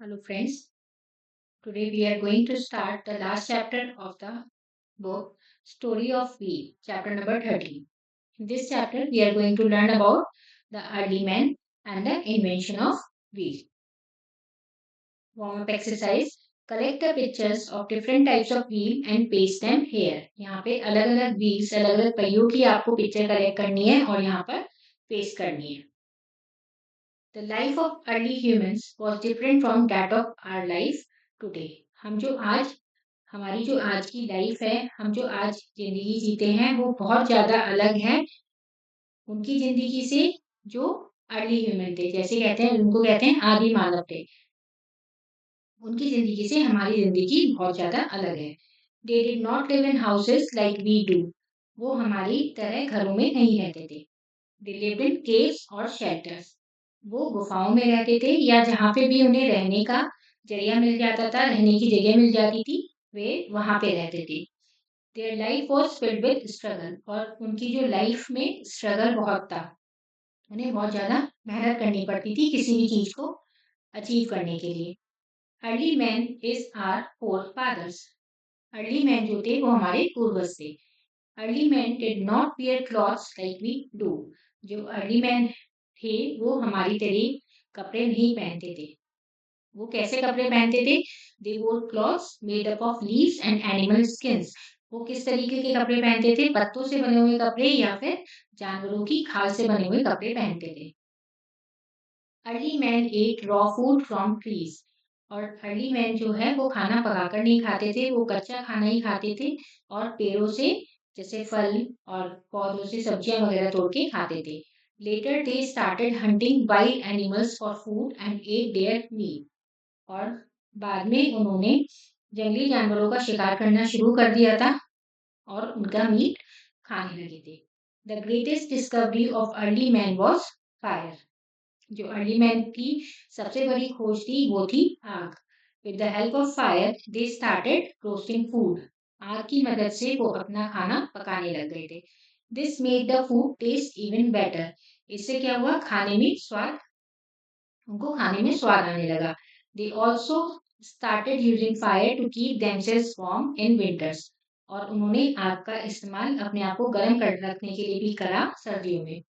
Hello friends, today we are going to start the last chapter of the book Story of Wheel, chapter number 13. In this chapter we are going to learn about the early man and the invention of wheel. Warm up exercise. Collect the pictures of different types of wheel and paste them here. यहाँ पे अलग अलग wheels, अलग अलग पहियों की आपको picture collect करनी है और यहाँ पर पेस्ट करनी है. The life of early humans was different from that of our life today. हमारी जो आज की लाइफ है, हम जो आज जिंदगी जीते हैं वो बहुत ज्यादा अलग है उनकी जिंदगी से जो अर्ली ह्यूमन थे. जैसे कहते हैं उनको कहते हैं आदि मानव थे. उनकी जिंदगी से हमारी जिंदगी बहुत ज्यादा अलग है. They did not live in houses like we do. वो हमारी तरह घरों में नहीं रहते थे. They lived in caves और shelters. वो गुफाओं में रहते थे या जहाँ पे भी उन्हें रहने का जरिया मिल जाता था, रहने की जगह मिल जाती थी, वे वहां पे रहते थे. Their life was filled with struggle. और उनकी जो लाइफ में स्ट्रगल बहुत था. उन्हें बहुत ज्यादा मेहनत करनी पड़ती थी किसी भी चीज को अचीव करने के लिए. Early men is our forefathers. Early man जो थे वो हमारे पूर्वज थे. Early man did not wear clothes like we do. जो अर्ली मैन थे वो हमारी तरह कपड़े नहीं पहनते थे. वो कैसे कपड़े पहनते थे? They wore clothes made up of leaves and animal skins. वो किस तरीके के कपड़े पहनते थे? पत्तों से बने हुए कपड़े या फिर जानवरों की खाल से बने हुए कपड़े पहनते थे. Early man ate raw food from trees. और अर्ली मैन जो है वो खाना पकाकर नहीं खाते थे, वो कच्चा खाना ही खाते थे और पेड़ों से जैसे फल और पौधों से सब्जियां वगैरह तोड़ के खाते थे. Later they started hunting wild animals for food and eat their meat. और बाद में उन्होंने जंगली जानवरों का शिकार करना शुरू कर दिया था और उनका मीट खाने लगे थे. The greatest discovery of early man was fire. जो अर्ली मैन की सबसे बड़ी खोज थी वो थी आग. With the help of fire they started roasting food. आग की मदद से वो अपना खाना पकाने लग गए थे. This made the food taste even better. इससे क्या हुआ? उनको खाने में स्वाद आने लगा. They also started using fire to keep themselves warm in winters. और उन्होंने आग का इस्तेमाल अपने आप को गर्म कर रखने के लिए भी करा सर्दियों में.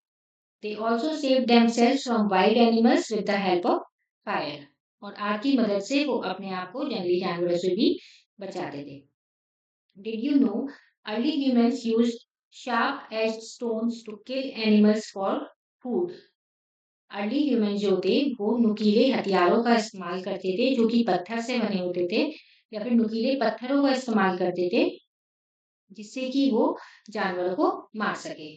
They also saved themselves from wild animals with the help of fire. और आग की मदद से वो अपने आप को जंगली जानवरों से भी बचाते थे. Did you know early humans used sharp-edged stones to kill animals for food? Early human जो थे वो नुकीले हथियारों का इस्तेमाल करते थे जो कि पत्थर से बने होते थे या फिर नुकीले पत्थरों का इस्तेमाल करते थे जिससे कि वो जानवरों को मार सके.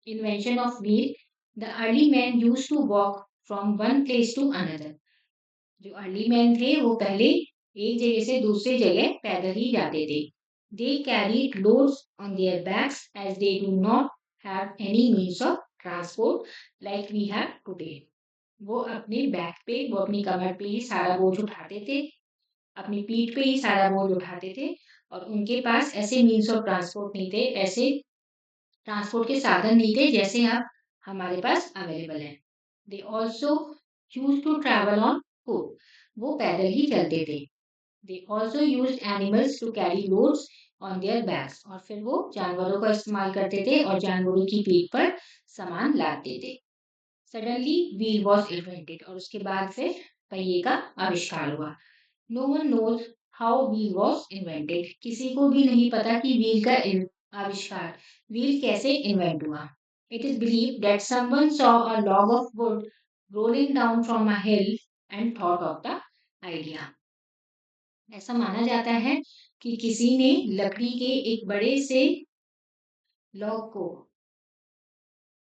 Invention of wheel. The early men used to walk from one place to another. जो अर्ली मैन थे वो पहले एक जगह से दूसरी जगह पैदल ही जाते थे. They carried loads on their backs as they do not have any means of transport like we have today. वो अपने बैक पे, वो अपनी कमर पे ही सारा बोझ उठाते थे, अपनी पीठ पे ही सारा बोझ उठाते थे और उनके पास ऐसे मीन्स ऑफ ट्रांसपोर्ट नहीं थे, ऐसे ट्रांसपोर्ट के साधन नहीं थे जैसे अब हमारे पास अवेलेबल है. They also use to travel on foot. वो पैदल ही चलते थे. They also use animals to carry loads on their backs. और फिर वो जानवरों का इस्तेमाल करते थे और जानवरों की पीठ पर सामान लादते थे. Suddenly wheel was invented. और उसके बाद फिर पहिए का आविष्कार हुआ. No one knows how wheel was invented. किसी को भी नहीं पता कि व्हील का आविष्कार, व्हील कैसे इन्वेंट हुआ. It is believed that someone saw a log of wood rolling down from a hill and thought of the idea. ऐसा माना जाता है कि किसी ने लकड़ी के एक बड़े से लॉग को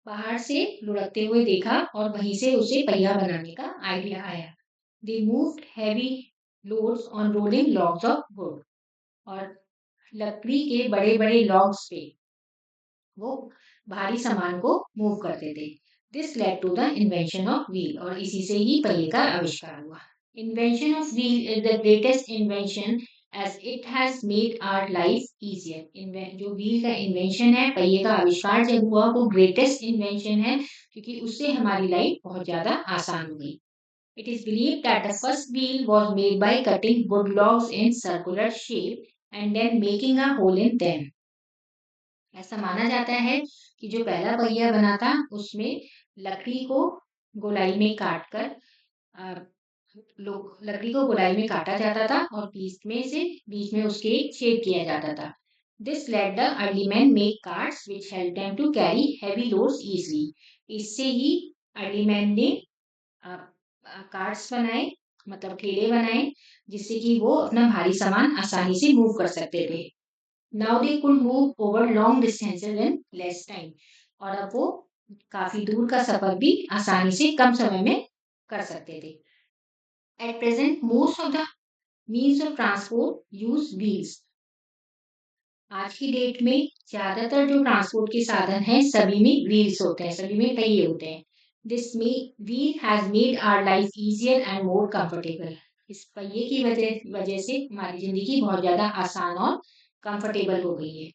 पहाड़ से लुढ़कते हुए देखा और वहीं से उसे पहिया बनाने का आइडिया आया. They moved heavy loads on rolling logs of wood. और लकड़ी के बड़े बड़े लॉग्स पे वो भारी सामान को मूव करते थे. This led to the invention of wheel. और इसी से ही पहिए का आविष्कार हुआ. Invention of wheel is the greatest invention as it has made our life easier. जो व्हील का इन्वेंशन है, पहिए का आविष्कार जब हुआ वो ग्रेटेस्ट इन्वेंशन है क्योंकि उससे हमारी लाइफ बहुत ज्यादा आसान हो गई. It is believed that the first wheel was made by cutting wood logs in circular shape and then making a hole in them. ऐसा माना जाता है कि जो पहला पहिया बना था उसमें लकड़ी को गोलाई में काटकर लोग लकड़ी को गोलाई में काटा जाता था और बीच में उसके एक छेद किया जाता था. This let the early men make carts which helped them to carry heavy loads easily. इससे ही early men ने कार्ट्स बनाए, मतलब ठेले बनाए, जिससे कि वो अपना भारी सामान आसानी से मूव कर सकते थे. Now they could move over long distances in less time. और अब वो काफी दूर का सफर भी आसानी से कम समय में कर सकते थे. At present, most of the means of transport use wheels. आज की डेट में ज्यादातर जो ट्रांसपोर्ट के साधन हैं सभी में व्हील्स होते हैं, सभी में पहिए होते हैं. This wheel has made our life easier and more comfortable. इस पहिए की वजह से हमारी जिंदगी बहुत ज्यादा आसान और कंफर्टेबल हो गई है.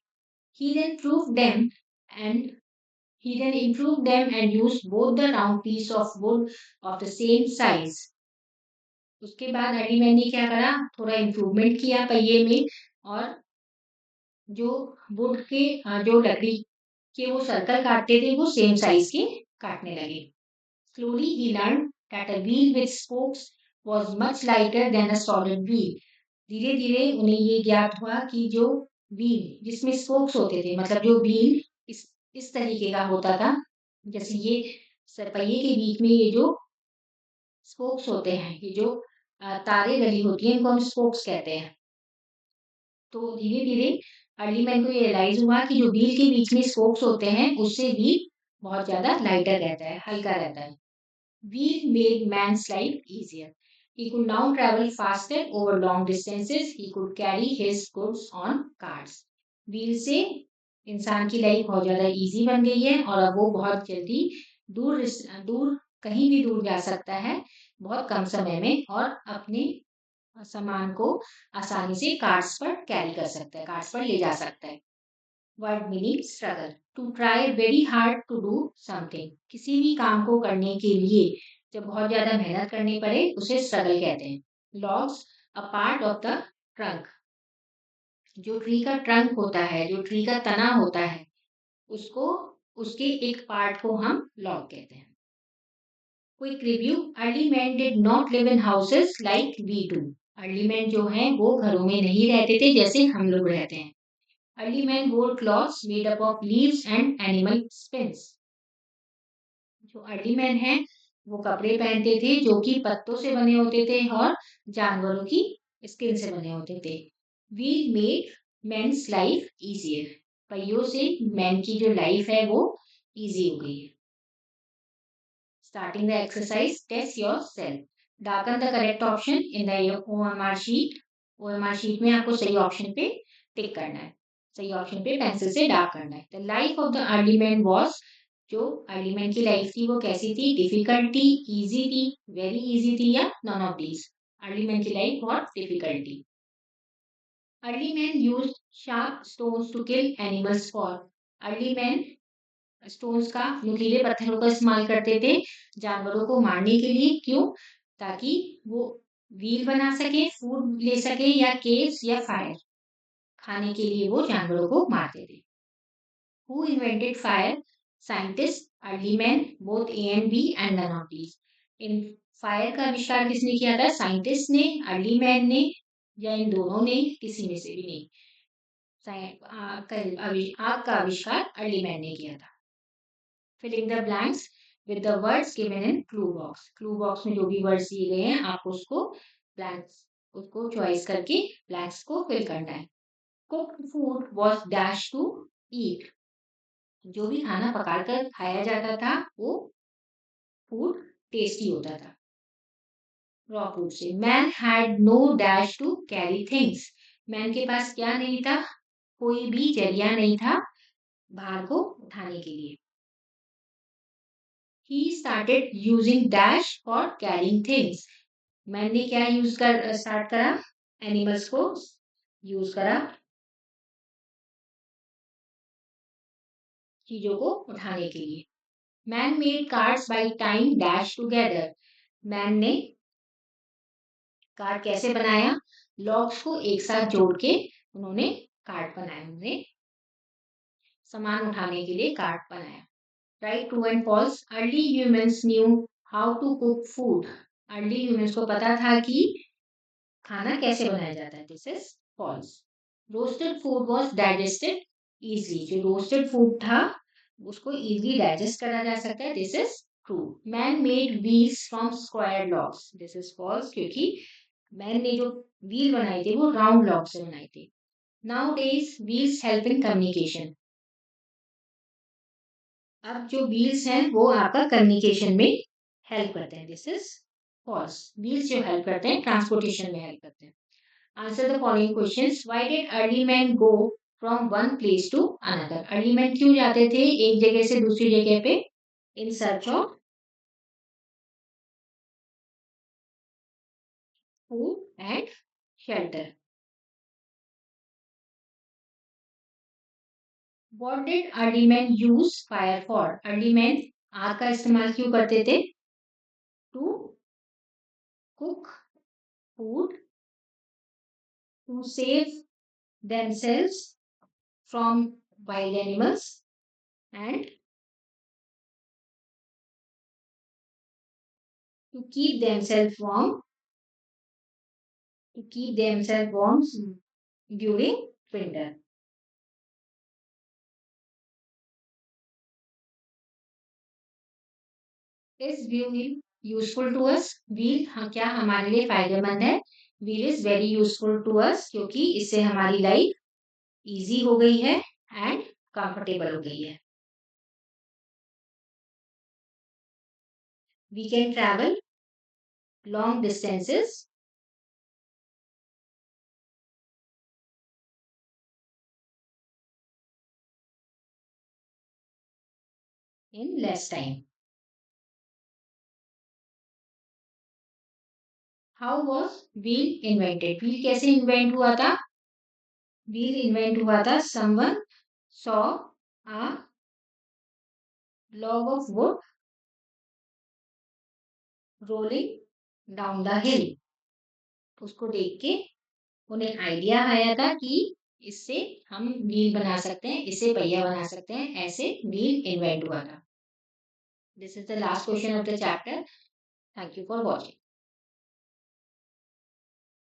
He then proved them and he then improved them and used both the round piece of wood of the same size. उसके बाद अर्लीमैन ने क्या करा, थोड़ा इम्प्रूवमेंट किया पहिए में और जो वुड के जो लकड़ी के वो सर्कल काटते थे वो सेम साइज के काटने लगे. Slowly he learned that a wheel with spokes was much lighter than a solid wheel. धीरे धीरे उन्हें ये ज्ञात हुआ कि जो व्हील जिसमें स्पोक्स होते थे, मतलब जो व्हील इस तरीके का होता था, जैसे ये सरपहिए के बीच में ये जो स्पोक्स होते हैं, ये जो तारे डली होती हैं, इनको हम स्पोक्स कहते हैं. तो धीरे धीरे अर्ली मैन को ये रियलाइज हुआ कि जो व्हील के बीच में स्पोक्स होते हैं उससे व्हील बहुत ज्यादा लाइटर रहता है, हल्का रहता है. Wheel made man's life easier. He could now travel faster over long distances. He could carry his goods on carts. Wheel से इंसान की लाइफ बहुत ज्यादा इजी बन गई है और अब वो बहुत जल्दी दूर दूर कहीं भी दूर जा सकता है बहुत कम समय में और अपने सामान को आसानी से कार्ट्स पर कैरी कर सकता है, कार्ट्स पर ले जा सकता है. Word meaning struggle. To try very hard to do something. किसी भी काम को करने के लिए जब बहुत ज्यादा मेहनत करनी पड़े उसे स्ट्रगल कहते हैं. Logs a part of the trunk. जो ट्री का ट्रंक होता है, जो ट्री का तना होता है, उसको उसके एक पार्ट को हम लॉग कहते हैं. Quick review. Early man did not live in houses like we do. Early man जो है वो घरों में नहीं रहते थे जैसे हम लोग रहते हैं. Early men wore cloths made up of leaves and animal skins. जो अर्ली मैन है वो कपड़े पहनते थे जो कि पत्तों से बने होते थे और जानवरों की स्किन से बने होते थे. Wheel made men's life easier. पहियों से मैन की जो लाइफ है वो इजी हो गई है. Starting the exercise, test yourself. Darken the correct option in the OMR sheet. OMR sheet में आपको सही ऑप्शन पे टिक करना है, सही ऑप्शन पे पेंसिल से डार्क करना है. The life of the early man was. जो अर्ली मैन की लाइफ थी वो कैसी थी? डिफिकल्टी, इजी थी, वेरी इजी थी या none of these. Early man की लाइफ बहुत difficulty. Early man use sharp stones to kill animals for. Early man stones का, नुकीले पत्थरों का इस्तेमाल करते थे जानवरों को मारने के लिए. क्यों? ताकि वो व्हील बना सके, फूड ले सके या केव्स या फायर खाने के लिए वो जानवरों को मारते थे. Who invented fire? Scientists, early men, both A and B and none of these. In fire का आविष्कार किसने किया था? साइंटिस्ट ने, अर्ली मैन ने या इन दोनों ने? किसी में से भी नहीं. आग का आविष्कार अर्ली मैन ने किया था. Filling the blanks with the words given in clue box. Clue box में जो भी वर्ड्स दिए गए हैं आपको उसको चॉइस करके ब्लैंक्स को फिल करना है. Cooked food was dashed to eat. जो भी खाना पकाकर खाया जाता था वो फूड टेस्टी होता था रॉ फूड से. Man had no dash to carry things. Man के पास क्या नहीं था? कोई भी जरिया नहीं था भार को उठाने के लिए. He started using dash for carrying things. Man ने क्या स्टार्ट करा? एनिमल्स को यूज करा चीजों को उठाने के लिए. Man made cards by time dash together. Man ने कार्ट कैसे बनाया? लॉग्स को एक साथ जोड़ के उन्होंने कार्ट बनाया, उन्होंने सामान उठाने के लिए कार्ट बनाया। Right, true and false. Early humans knew how to cook food. Early humans को पता था कि खाना कैसे बनाया जाता है। This is false. Roasted food was digested easily. जो रोस्टेड फूड था उसको इजीली डाइजेस्ट करा जा सकता है। This is true. Man made wheels from square logs. This is false, क्योंकि मैन ने जो व्हील बनाई थी वो राउंड लॉग से बनाई थी। Now days wheels help in communication. अब जो व्हील्स हैं वो आपका कम्युनिकेशन में हेल्प करते हैं। This is false. व्हील्स जो हेल्प करते हैं ट्रांसपोर्टेशन में हेल्प करते हैं। Answer the following questions. Why did early man go from one place to another. अर्ली मैन क्यों जाते थे एक जगह से दूसरी जगह पे? In search of food and shelter. What did early man use fire for. Early man आग का इस्तेमाल क्यों करते थे? To cook food, to save themselves from wild animals, and to keep themselves warm, to keep themselves warm during winter. Is wheel useful to us? Wheel क्या हमारे लिए फायदेमंद है? Wheel is very useful to us क्योंकि इससे हमारी life easy हो गई है एंड कंफर्टेबल हो गई है। We can travel long distances in less time. How was wheel invented? Wheel कैसे इन्वेंट हुआ था? व्हील इन्वेंट हुआ था someone saw a log of would rolling down the हिल। उसको देख के उन्हें आइडिया आया था कि इससे हम व्हील बना सकते हैं, इससे पहिया बना सकते हैं, ऐसे व्हील इन्वेंट हुआ था। This is the last question of the chapter. Thank you for watching.